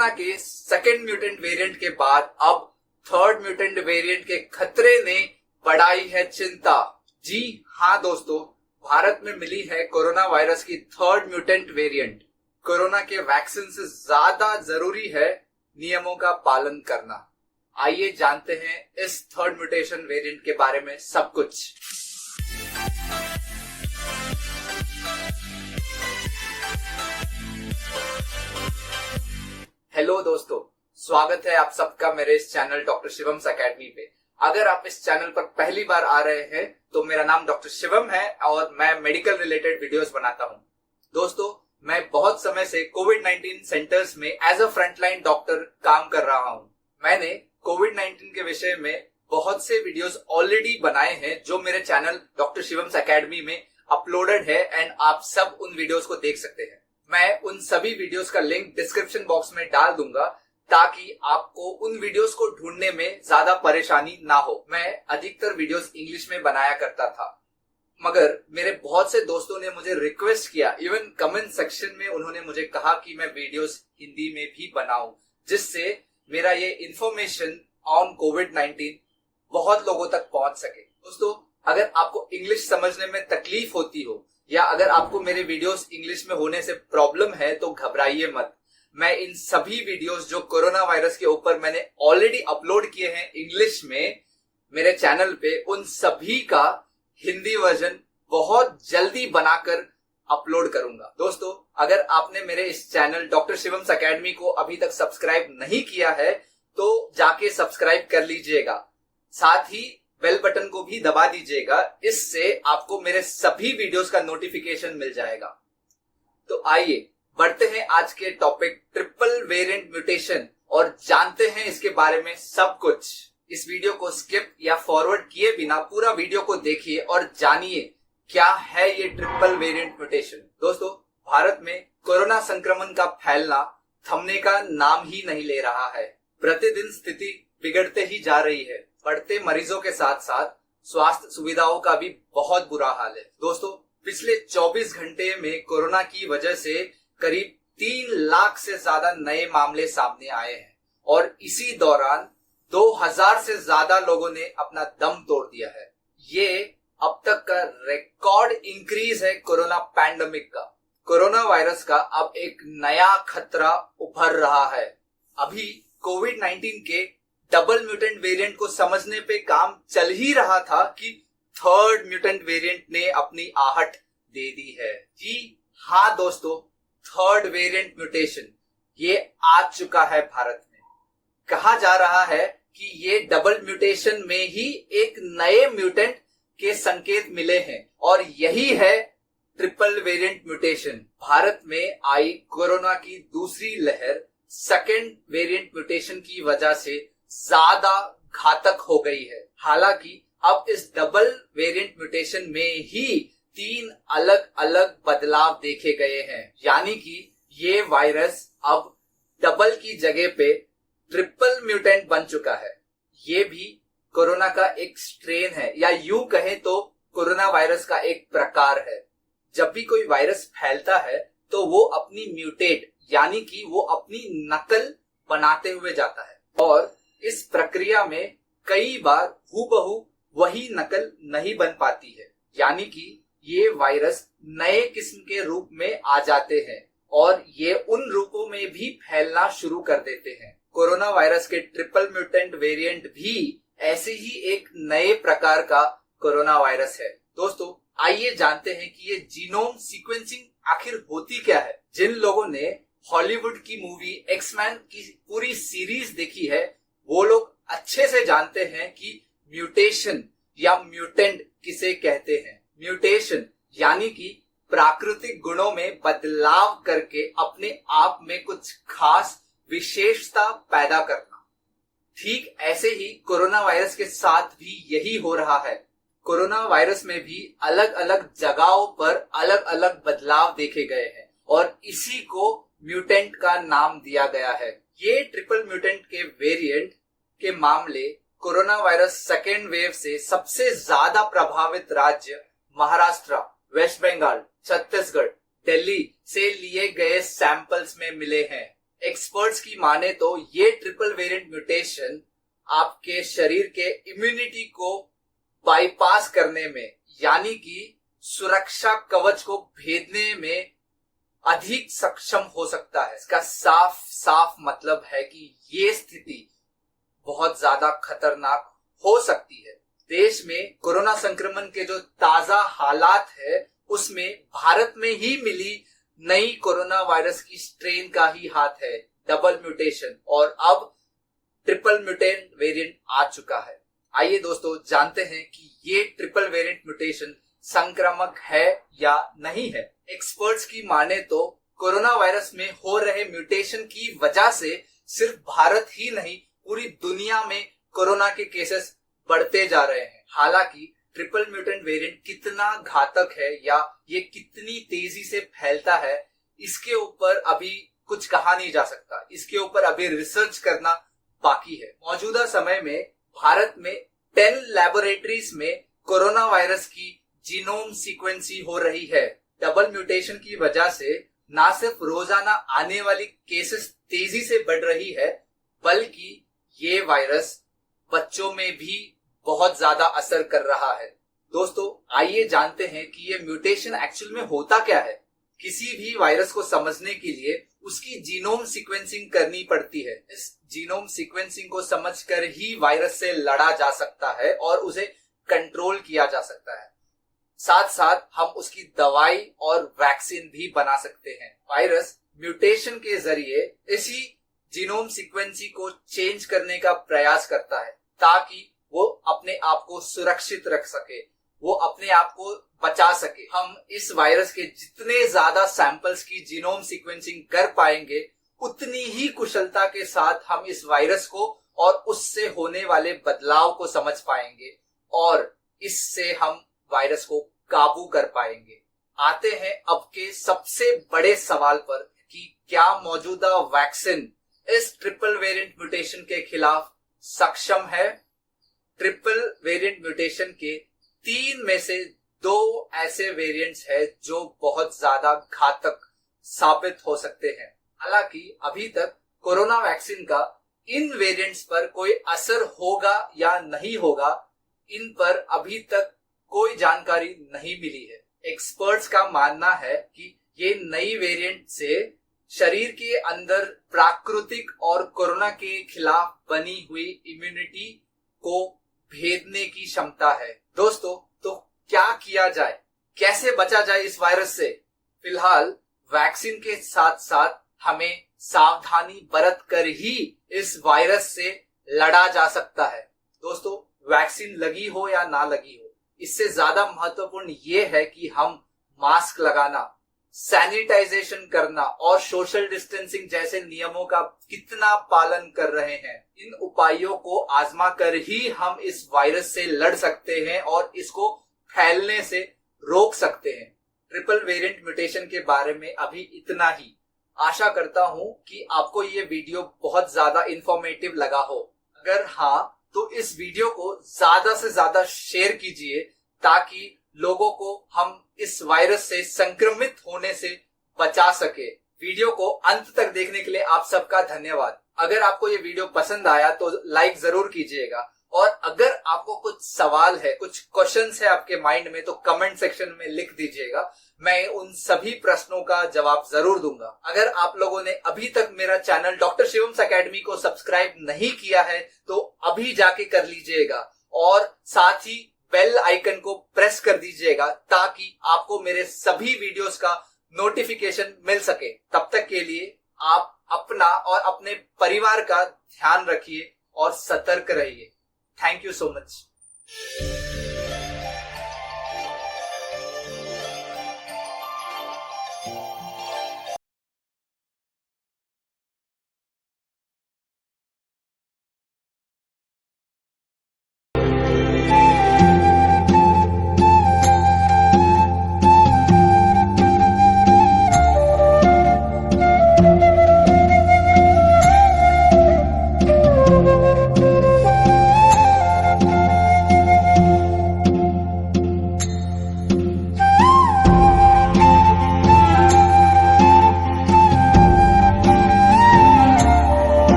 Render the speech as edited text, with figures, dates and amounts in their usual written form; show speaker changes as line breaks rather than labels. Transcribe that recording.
Corona के second mutant variant के बाद अब थर्ड म्यूटेंट वेरिएंट के खतरे ने बढ़ाई है चिंता। जी हाँ दोस्तों, भारत में मिली है कोरोना वायरस की थर्ड म्यूटेंट वेरिएंट। कोरोना के वैक्सीन से ज्यादा जरूरी है नियमों का पालन करना। आइए जानते हैं इस थर्ड म्यूटेशन वेरिएंट के बारे में सब कुछ। हेलो दोस्तों, स्वागत है आप सबका मेरे इस चैनल डॉक्टर शिवम्स एकेडमी पे। अगर आप इस चैनल पर पहली बार आ रहे हैं तो मेरा नाम डॉक्टर शिवम है और मैं मेडिकल रिलेटेड वीडियोस बनाता हूं। दोस्तों, मैं बहुत समय से कोविड-19 सेंटर्स में एज अ फ्रंटलाइन डॉक्टर काम कर रहा हूं। मैंने कोविड-19 के विषय में बहुत से वीडियोस ऑलरेडी बनाए हैं जो मेरे चैनल डॉक्टर शिवम्स एकेडमी में अपलोडेड है एंड आप सब उन वीडियोस को देख सकते हैं। मैं उन सभी वीडियोस का लिंक डिस्क्रिप्शन बॉक्स में डाल दूंगा ताकि आपको उन वीडियोस को ढूंढने में ज्यादा परेशानी ना हो। मैं अधिकतर वीडियोस इंग्लिश में बनाया करता था, मगर मेरे बहुत से दोस्तों ने मुझे रिक्वेस्ट किया, इवन कमेंट सेक्शन में उन्होंने मुझे कहा कि मैं वीडियोस हिंदी में भी बनाऊं, जिससे मेरा ये इंफॉर्मेशन ऑन कोविड-19 बहुत लोगों तक पहुंच सके। दोस्तों, अगर आपको इंग्लिश समझने में तकलीफ होती हो या अगर आपको मेरे वीडियोस इंग्लिश में होने से प्रॉब्लम है तो घबराइए मत। मैं इन सभी वीडियोस जो कोरोना वायरस के ऊपर मैंने ऑलरेडी अपलोड किए हैं इंग्लिश में मेरे चैनल पे, उन सभी का हिंदी वर्जन बहुत जल्दी बनाकर अपलोड करूंगा। दोस्तों, अगर आपने मेरे इस चैनल डॉक्टर शिवम्स एकेडमी को अभी तक सब्सक्राइब नहीं किया है तो जाके सब्सक्राइब कर लीजिएगा, साथ ही बेल बटन को भी दबा दीजिएगा, इससे आपको मेरे सभी वीडियोस का नोटिफिकेशन मिल जाएगा। तो आइए बढ़ते हैं आज के टॉपिक ट्रिपल वेरिएंट म्यूटेशन और जानते हैं इसके बारे में सब कुछ। इस वीडियो को स्किप या फॉरवर्ड किए बिना पूरा वीडियो को देखिए और जानिए क्या है ये ट्रिपल वेरिएंट म्यूटेशन। दोस्तों, भारत में कोरोना संक्रमण का फैलना थमने का नाम ही नहीं ले रहा है। प्रतिदिन स्थिति बिगड़ते ही जा रही है। बढ़ते मरीजों के साथ साथ स्वास्थ्य सुविधाओं का भी बहुत बुरा हाल है। दोस्तों, पिछले 24 घंटे में कोरोना की वजह से करीब 3 लाख से ज्यादा नए मामले सामने आए हैं और इसी दौरान 2000 से ज्यादा लोगों ने अपना दम तोड़ दिया है। ये अब तक का रिकॉर्ड इंक्रीज है कोरोना पैंडेमिक का। कोरोना वायरस का अब एक नया खतरा उभर रहा है। अभी कोविड-19 के डबल म्यूटेंट वेरिएंट को समझने पे काम चल ही रहा था कि थर्ड म्यूटेंट वेरिएंट ने अपनी आहट दे दी है। जी हाँ दोस्तों, थर्ड वेरिएंट म्यूटेशन ये आ चुका है भारत में। कहा जा रहा है कि ये डबल म्यूटेशन में ही एक नए म्यूटेंट के संकेत मिले हैं और यही है ट्रिपल वेरिएंट म्यूटेशन। भारत में आई कोरोना की दूसरी लहर सेकेंड वेरिएंट म्यूटेशन की वजह से ज्यादा घातक हो गई है। हालांकि अब इस डबल वेरिएंट म्यूटेशन में ही 3 अलग अलग बदलाव देखे गए हैं, यानी कि ये वायरस अब डबल की जगह पे ट्रिपल म्यूटेंट बन चुका है। ये भी कोरोना का एक स्ट्रेन है या यूं कहें तो कोरोना वायरस का एक प्रकार है। जब भी कोई वायरस फैलता है तो वो अपनी म्यूटेट यानी कि वो अपनी नकल बनाते हुए जाता है और इस प्रक्रिया में कई बार हूबहू वही नकल नहीं बन पाती है, यानी कि ये वायरस नए किस्म के रूप में आ जाते हैं और ये उन रूपों में भी फैलना शुरू कर देते हैं। कोरोना वायरस के ट्रिपल म्यूटेंट वेरिएंट भी ऐसे ही एक नए प्रकार का कोरोना वायरस है। दोस्तों, आइए जानते हैं कि ये जीनोम सीक्वेंसिंग आखिर होती क्या है। जिन लोगों ने हॉलीवुड की मूवी एक्समैन की पूरी सीरीज देखी है वो लोग अच्छे से जानते हैं कि म्यूटेशन या म्यूटेंट किसे कहते हैं। म्यूटेशन यानी कि प्राकृतिक गुणों में बदलाव करके अपने आप में कुछ खास विशेषता पैदा करना। ठीक ऐसे ही कोरोना वायरस के साथ भी यही हो रहा है। कोरोना वायरस में भी अलग अलग जगहों पर अलग अलग बदलाव देखे गए हैं और इसी को म्यूटेंट का नाम दिया गया है। ये ट्रिपल म्यूटेंट के वेरिएंट के मामले कोरोना वायरस सेकेंड वेव से सबसे ज्यादा प्रभावित राज्य महाराष्ट्र, वेस्ट बंगाल, छत्तीसगढ़, दिल्ली से लिए गए सैंपल्स में मिले हैं। एक्सपर्ट्स की माने तो ये ट्रिपल वेरिएंट म्यूटेशन आपके शरीर के इम्यूनिटी को बाईपास करने में, यानी कि सुरक्षा कवच को भेदने में अधिक सक्षम हो सकता है। इसका साफ साफ मतलब है कि ये स्थिति बहुत ज्यादा खतरनाक हो सकती है। देश में कोरोना संक्रमण के जो ताजा हालात है उसमें भारत में ही मिली नई कोरोना वायरस की स्ट्रेन का ही हाथ है, डबल म्यूटेशन, और अब ट्रिपल म्यूटेंट वेरिएंट आ चुका है। आइए दोस्तों जानते हैं कि ये ट्रिपल वेरिएंट म्यूटेशन संक्रामक है या नहीं है। एक्सपर्ट्स की माने तो कोरोना वायरस में हो रहे म्यूटेशन की वजह से सिर्फ भारत ही नहीं पूरी दुनिया में कोरोना के केसेस बढ़ते जा रहे हैं। हालांकि ट्रिपल म्यूटेंट वेरिएंट कितना घातक है या ये कितनी तेजी से फैलता है, इसके ऊपर अभी कुछ कहा नहीं जा सकता। इसके ऊपर अभी रिसर्च करना बाकी है। मौजूदा समय में भारत में 10 लैबोरेटरीज में कोरोना वायरस की जीनोम सीक्वेंसिंग हो रही है। डबल म्यूटेशन की वजह से न सिर्फ रोजाना आने वाली केसेस तेजी से बढ़ रही है, बल्कि ये वायरस बच्चों में भी बहुत ज्यादा असर कर रहा है। दोस्तों आइए जानते हैं कि ये म्यूटेशन एक्चुअल में होता क्या है। किसी भी वायरस को समझने के लिए उसकी जीनोम सीक्वेंसिंग करनी पड़ती है। इस जीनोम सीक्वेंसिंग को समझकर ही वायरस से लड़ा जा सकता है और उसे कंट्रोल किया जा सकता है। साथ साथ हम उसकी दवाई और वैक्सीन भी बना सकते हैं। वायरस म्यूटेशन के जरिए इसी जीनोम सीक्वेंसिंग को चेंज करने का प्रयास करता है ताकि वो अपने आप को सुरक्षित रख सके, वो अपने आप को बचा सके। हम इस वायरस के जितने ज्यादा सैंपल्स की जीनोम सीक्वेंसिंग कर पाएंगे, उतनी ही कुशलता के साथ हम इस वायरस को और उससे होने वाले बदलाव को समझ पाएंगे और इससे हम वायरस को काबू कर पाएंगे। आते हैं अब के सबसे बड़े सवाल पर कि क्या मौजूदा वैक्सीन इस ट्रिपल वेरिएंट म्यूटेशन के खिलाफ सक्षम है। ट्रिपल वेरिएंट म्यूटेशन के 3 में से 2 ऐसे वेरिएंट्स हैं जो बहुत ज्यादा घातक साबित हो सकते हैं। हालांकि अभी तक कोरोना वैक्सीन का इन वेरिएंट्स पर कोई असर होगा या नहीं होगा, इन पर अभी तक कोई जानकारी नहीं मिली है। एक्सपर्ट्स का मानना है कि ये नई वेरिएंट से शरीर के अंदर प्राकृतिक और कोरोना के खिलाफ बनी हुई इम्यूनिटी को भेदने की क्षमता है। दोस्तों तो क्या किया जाए, कैसे बचा जाए इस वायरस से? फिलहाल वैक्सीन के साथ साथ हमें सावधानी बरत कर ही इस वायरस से लड़ा जा सकता है। दोस्तों वैक्सीन लगी हो या ना लगी हो, इससे ज्यादा महत्वपूर्ण ये है कि हम मास्क लगाना, सैनिटाइजेशन करना और सोशल डिस्टेंसिंग जैसे नियमों का कितना पालन कर रहे हैं। इन उपायों को आजमा कर ही हम इस वायरस से लड़ सकते हैं और इसको फैलने से रोक सकते हैं। ट्रिपल वेरिएंट म्यूटेशन के बारे में अभी इतना ही। आशा करता हूं कि आपको ये वीडियो बहुत ज्यादा इंफॉर्मेटिव लगा हो। अगर हाँ तो इस वीडियो को ज्यादा से ज्यादा शेयर कीजिए ताकि लोगों को हम इस वायरस से संक्रमित होने से बचा सके। वीडियो को अंत तक देखने के लिए आप सबका धन्यवाद। अगर आपको ये वीडियो पसंद आया तो लाइक जरूर कीजिएगा और अगर आपको कुछ सवाल है, कुछ क्वेश्चंस है आपके माइंड में, तो कमेंट सेक्शन में लिख दीजिएगा। मैं उन सभी प्रश्नों का जवाब जरूर दूंगा। अगर आप लोगों ने अभी तक मेरा चैनल डॉक्टर शिवम्स एकेडमी को सब्सक्राइब नहीं किया है तो अभी जाके कर लीजिएगा और साथ ही बेल आइकन को प्रेस कर दीजिएगा ताकि आपको मेरे सभी वीडियोस का नोटिफिकेशन मिल सके। तब तक के लिए आप अपना और अपने परिवार का ध्यान रखिए और सतर्क रहिए। Thank you so much.